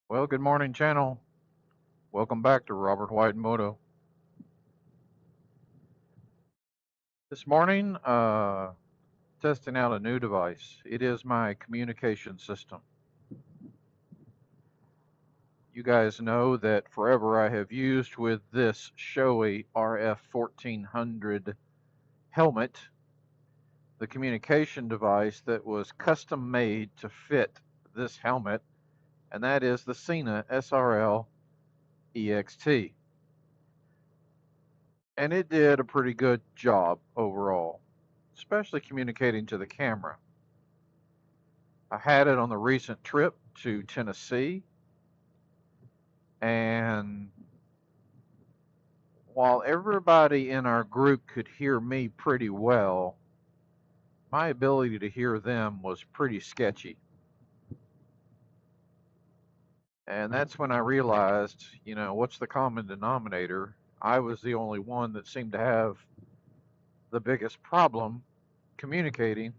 Well, good morning, channel. Welcome back to Robert White and Moto. This morning, testing out a new device. It is my communication system. You guys know that forever I have used with this showy RF 1400 helmet, the communication device that was custom made to fit this helmet, and that is the Sena SRL EXT. And it did a pretty good job overall, especially communicating to the camera. I had it on the recent trip to Tennessee, and while everybody in our group could hear me pretty well, my ability to hear them was pretty sketchy. And that's when I realized, what's the common denominator? I was the only one that seemed to have the biggest problem communicating.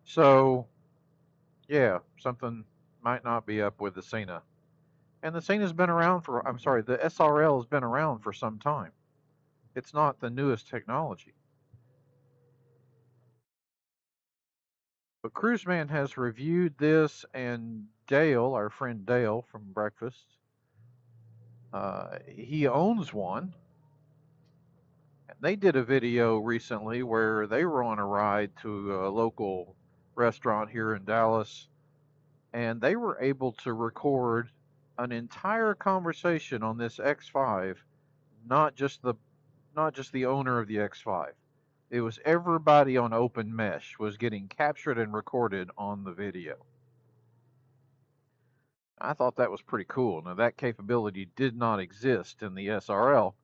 So, yeah, something might not be up with the Sena. And the Sena's been around for, I'm sorry, the SRL has been around for some time. It's not the newest technology. But Cruiseman has reviewed this, and Dale, our friend Dale from Breakfast, he owns one. And they did a video recently where they were on a ride to a local restaurant here in Dallas, and they were able to record an entire conversation on this X5, not just the owner of the X5. It was everybody on Open Mesh was getting captured and recorded on the video. I thought that was pretty cool. Now, that capability did not exist in the SRL.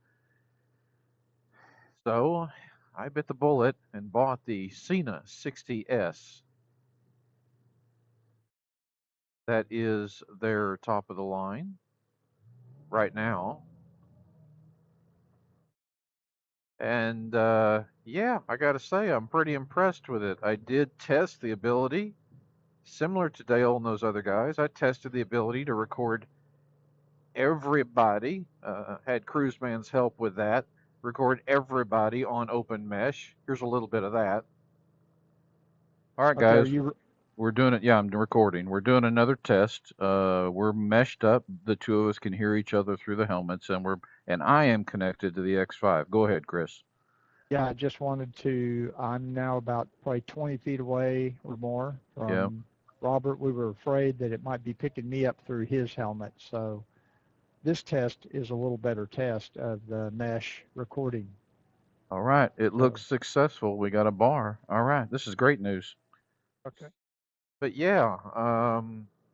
So I bit the bullet and bought the Sena 60S. That is their top of the line right now. And yeah, I got to say, I'm pretty impressed with it. I did test the ability, similar to Dale and those other guys. I tested the ability to record everybody, had Cruiseman's help with that, record everybody on Open Mesh. Here's a little bit of that. All right, Okay, are guys, you we're doing it. Yeah, I'm recording. We're doing another test. We're meshed up. The two of us can hear each other through the helmets, and I am connected to the X5. Go ahead, Chris. yeah, I just wanted to, I'm now about probably 20 feet away or more Yeah. from Robert. We were afraid that it might be picking me up through his helmet. So this test is a little better test of the mesh recording. All right. It So, looks successful. We got a bar. All right. This is great news. okay. But yeah,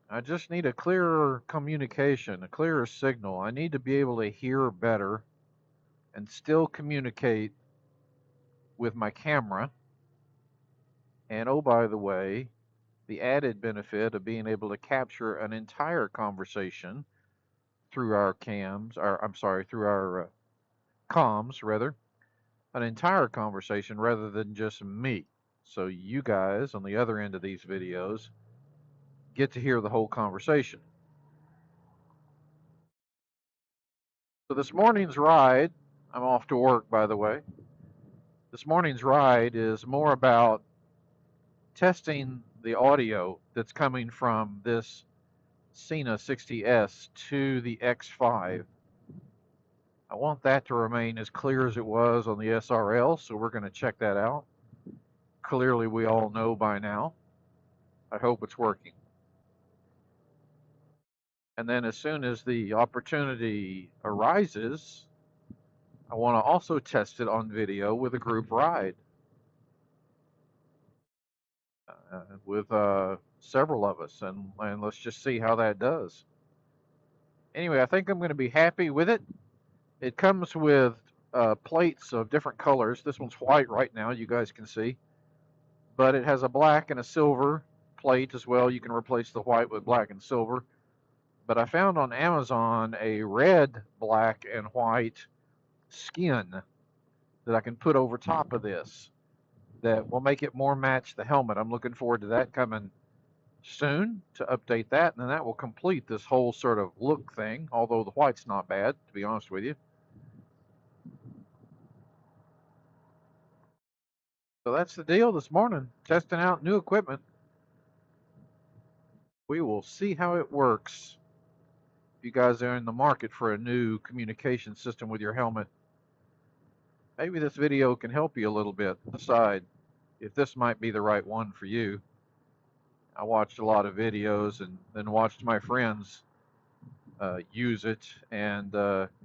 I just need a clearer communication, a clearer signal. I need to be able to hear better and still communicate with my camera. And oh, by the way, the added benefit of being able to capture an entire conversation through our cams, or I'm sorry, through our comms, rather, an entire conversation rather than just me. So you guys on the other end of these videos get to hear the whole conversation. So this morning's ride, I'm off to work, by the way. This morning's ride is more about testing the audio that's coming from this Sena 60S to the X5. I want that to remain as clear as it was on the SRL, so we're going to check that out. Clearly, we all know by now. I hope it's working. And then as soon as the opportunity arises, I want to also test it on video with a group ride with several of us, and let's just see how that does. Anyway, I think I'm going to be happy with it. It comes with plates of different colors. This one's white right now, you guys can see, but it has a black and a silver plate as well. You can replace the white with black and silver. But I found on Amazon a red, black, and white skin that I can put over top of this that will make it more match the helmet. I'm looking forward to that coming soon to update that, and then that will complete this whole sort of look thing, although the white's not bad, to be honest with you. So that's the deal this morning, testing out new equipment. We will see how it works. If you guys are in the market for a new communication system with your helmet, maybe this video can help you a little bit decide if this might be the right one for you. I watched a lot of videos and then watched my friends use it, and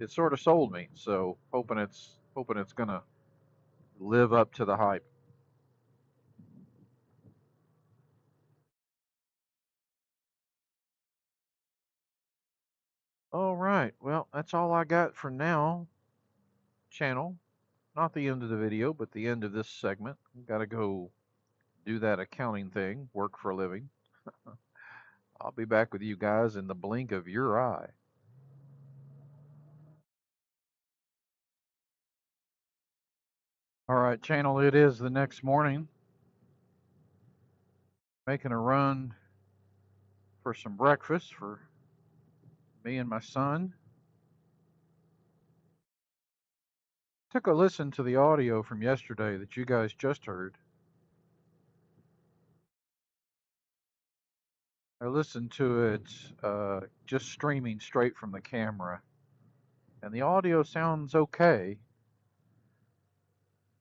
it sort of sold me. So hoping it's gonna live up to the hype. All right, well, that's all I got for now. Channel, not the end of the video, but the end of this segment. Got to go do that accounting thing, work for a living. I'll be back with you guys in the blink of your eye. All right, channel, it is the next morning. Making a run for some breakfast for me and my son. Took a listen to the audio from yesterday that you guys just heard. I listened to it just streaming straight from the camera, and the audio sounds okay,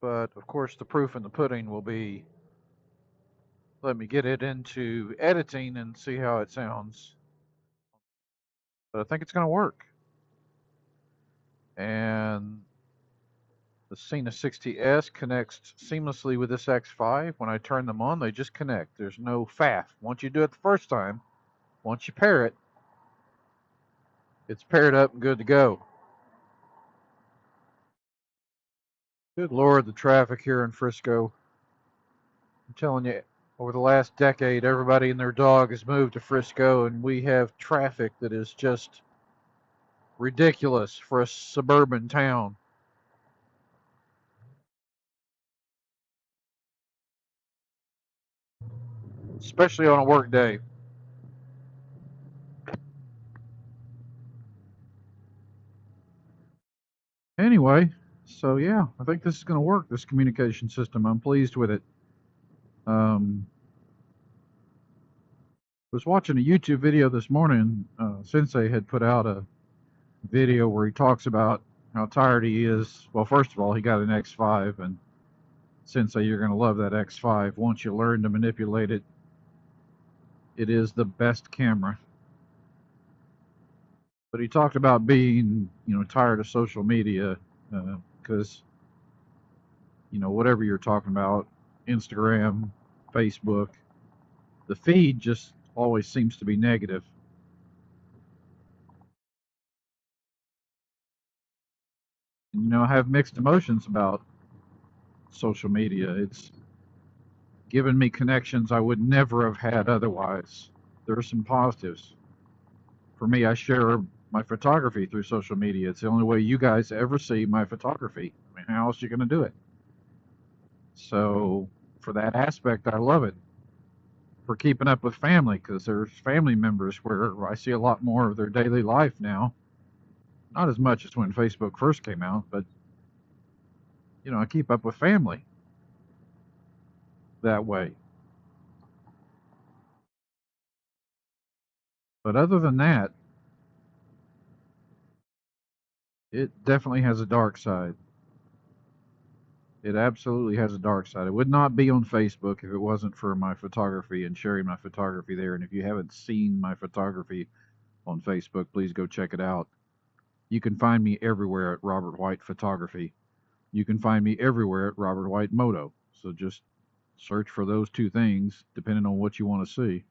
but of course the proof in the pudding will be, let me get it into editing and see how it sounds. But I think it's going to work. And the Sena 60S connects seamlessly with this X5. When I turn them on, they just connect. There's no faff. Once you do it the first time, once you pair it, it's paired up and good to go. Good Lord, the traffic here in Frisco. I'm telling you, over the last decade, everybody and their dog has moved to Frisco, and we have traffic that is just ridiculous for a suburban town. Especially on a work day. Anyway, so yeah, I think this is going to work, this communication system. I'm pleased with it. Was watching a YouTube video this morning. Sensei had put out a video where he talks about how tired he is. Well, first of all, he got an X5, and Sensei, you're going to love that X5. Once you learn to manipulate it, it is the best camera. But he talked about being, tired of social media because, whatever you're talking about, Instagram, Facebook, the feed just always seems to be negative. I have mixed emotions about social media. It's given me connections I would never have had otherwise. There are some positives. For me, I share my photography through social media. It's the only way you guys ever see my photography. I mean, how else are you going to do it? So, for that aspect, I love it. For keeping up with family, because there's family members where I see a lot more of their daily life now. Not as much as when Facebook first came out, but I keep up with family that way. But other than that, it definitely has a dark side. It absolutely has a dark side. It would not be on Facebook if it wasn't for my photography and sharing my photography there. And if you haven't seen my photography on Facebook, please go check it out. You can find me everywhere at Robert White Photography. You can find me everywhere at Robert White Moto. So just search for those two things, depending on what you want to see.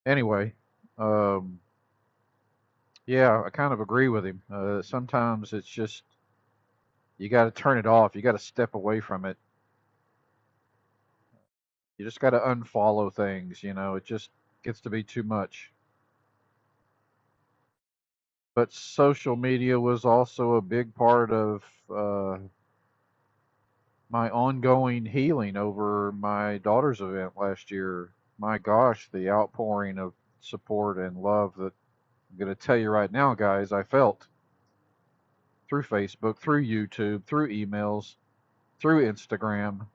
Anyway, yeah, I kind of agree with him. Sometimes it's just, you got to turn it off. You got to step away from it. You just got to unfollow things. It just gets to be too much. But social media was also a big part of my ongoing healing over my daughter's event last year. My gosh, the outpouring of support and love that I'm going to tell you right now, guys, I felt through Facebook, through YouTube, through emails, through Instagram.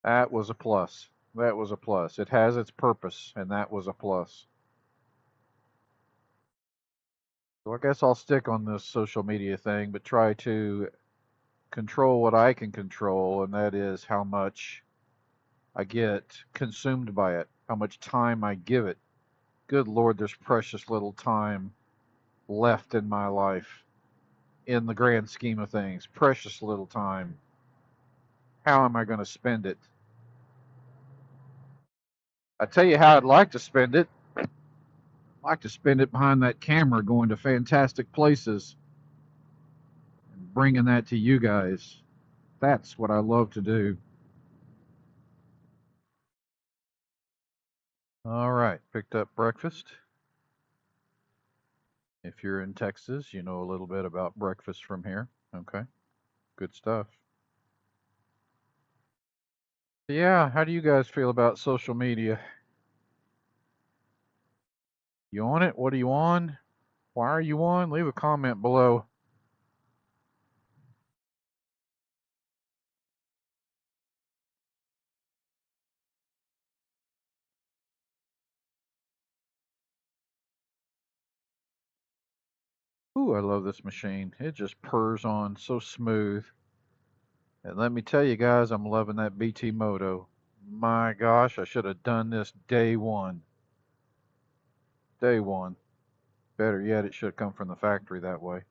That was a plus. That was a plus. It has its purpose, and that was a plus. So I guess I'll stick on this social media thing, but try to control what I can control, and that is how much I get consumed by it, how much time I give it. Good Lord, there's precious little time left in my life in the grand scheme of things. Precious little time. How am I going to spend it? I tell you how I'd like to spend it. I'd like to spend it behind that camera going to fantastic places and bringing that to you guys. That's what I love to do. All right, picked up breakfast. If you're in Texas, you know a little bit about breakfast from here. Okay, good stuff. Yeah, how do you guys feel about social media? You on it? What are you on? Why are you on? Leave a comment below. Ooh, I love this machine. It just purrs on so smooth. And let me tell you guys, I'm loving that BT Moto. My gosh, I should have done this day one. Day one. Better yet, it should have come from the factory that way.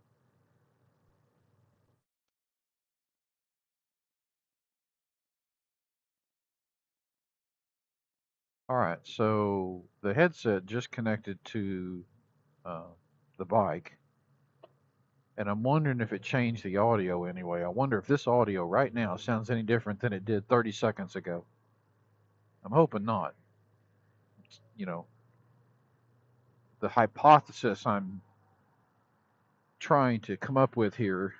All right, so the headset just connected to uh, the bike, and I'm wondering if it changed the audio anyway. I wonder if this audio right now sounds any different than it did 30 seconds ago. I'm hoping not. You know, the hypothesis I'm trying to come up with here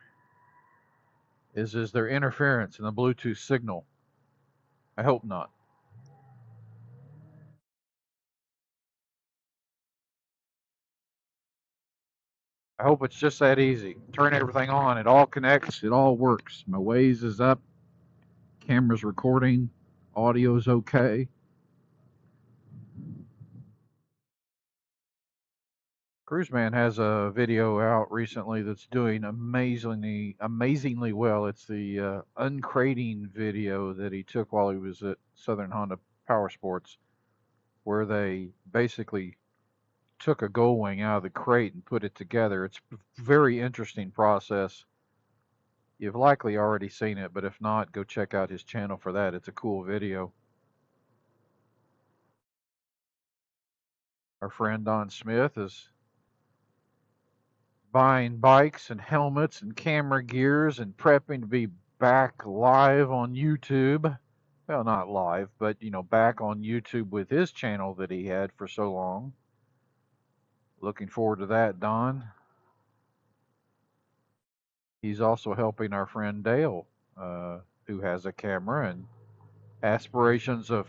is there interference in the Bluetooth signal? I hope not. I hope it's just that easy. Turn everything on, it all connects, it all works. My Waze is up, camera's recording, audio's okay. Cruiseman has a video out recently that's doing amazingly well. It's the uncrating video that he took while he was at Southern Honda Power Sports, where they basically took a Goldwing out of the crate and put it together. It's a very interesting process. You've likely already seen it, but if not, go check out his channel for that. It's a cool video. Our friend Don Smith is buying bikes and helmets and camera gears and prepping to be back live on YouTube. Well, not live, but back on YouTube with his channel that he had for so long. Looking forward to that, Don. He's also helping our friend Dale, who has a camera and aspirations of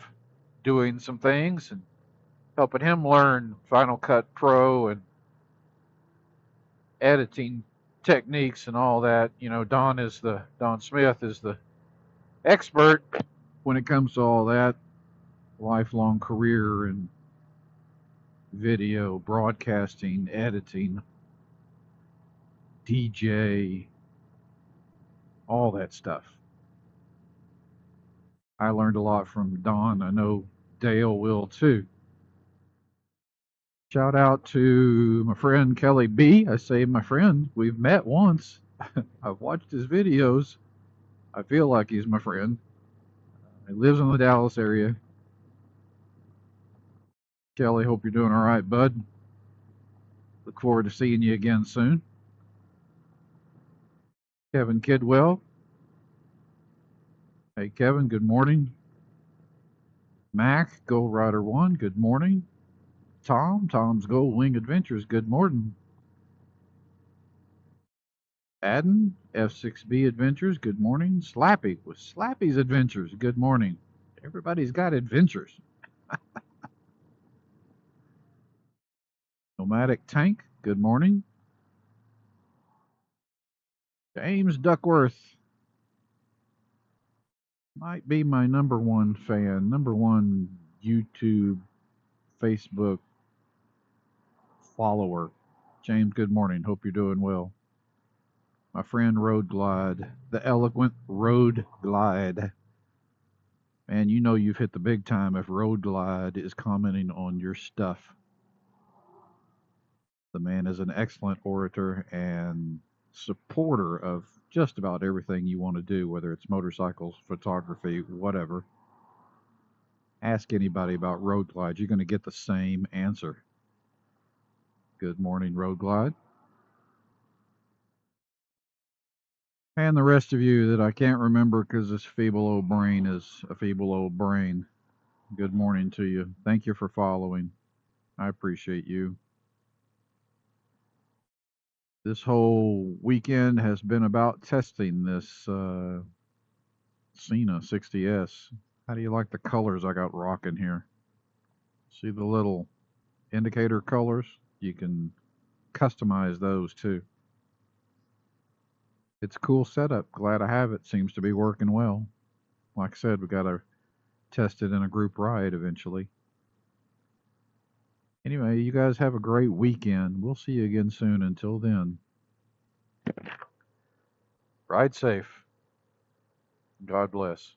doing some things, and helping him learn Final Cut Pro and editing techniques and all that. Don Smith is the expert when it comes to all that. Lifelong career in video, broadcasting, editing, DJ, all that stuff. I learned a lot from Don. I know Dale will too. Shout out to my friend Kelly B. I say my friend. We've met once. I've watched his videos. I feel like he's my friend. He lives in the Dallas area. Kelly, hope you're doing all right, bud. Look forward to seeing you again soon. Kevin Kidwell. Hey, Kevin, good morning. Mac, Gold Rider 1, good morning. Tom's Goldwing Adventures, good morning. Adden, F6B Adventures, good morning. Slappy with Slappy's Adventures, good morning. Everybody's got adventures. Nomadic Tank, good morning. James Duckworth might be my #1 fan, #1 YouTube, Facebook follower. James, good morning. Hope you're doing well. My friend Road Glide, the eloquent Road Glide. And you know you've hit the big time if Road Glide is commenting on your stuff. The man is an excellent orator and supporter of just about everything you want to do, whether it's motorcycles, photography, whatever. Ask anybody about Road Glide. You're going to get the same answer. Good morning, Road Glide. And the rest of you that I can't remember because this feeble old brain is a feeble old brain. Good morning to you. Thank you for following. I appreciate you. This whole weekend has been about testing this Sena 60S. How do you like the colors I got rocking here? See the little indicator colors? You can customize those too. It's a cool setup. Glad I have it. Seems to be working well. Like I said, we got to test it in a group ride eventually. Anyway, you guys have a great weekend. We'll see you again soon. Until then, ride safe. God bless.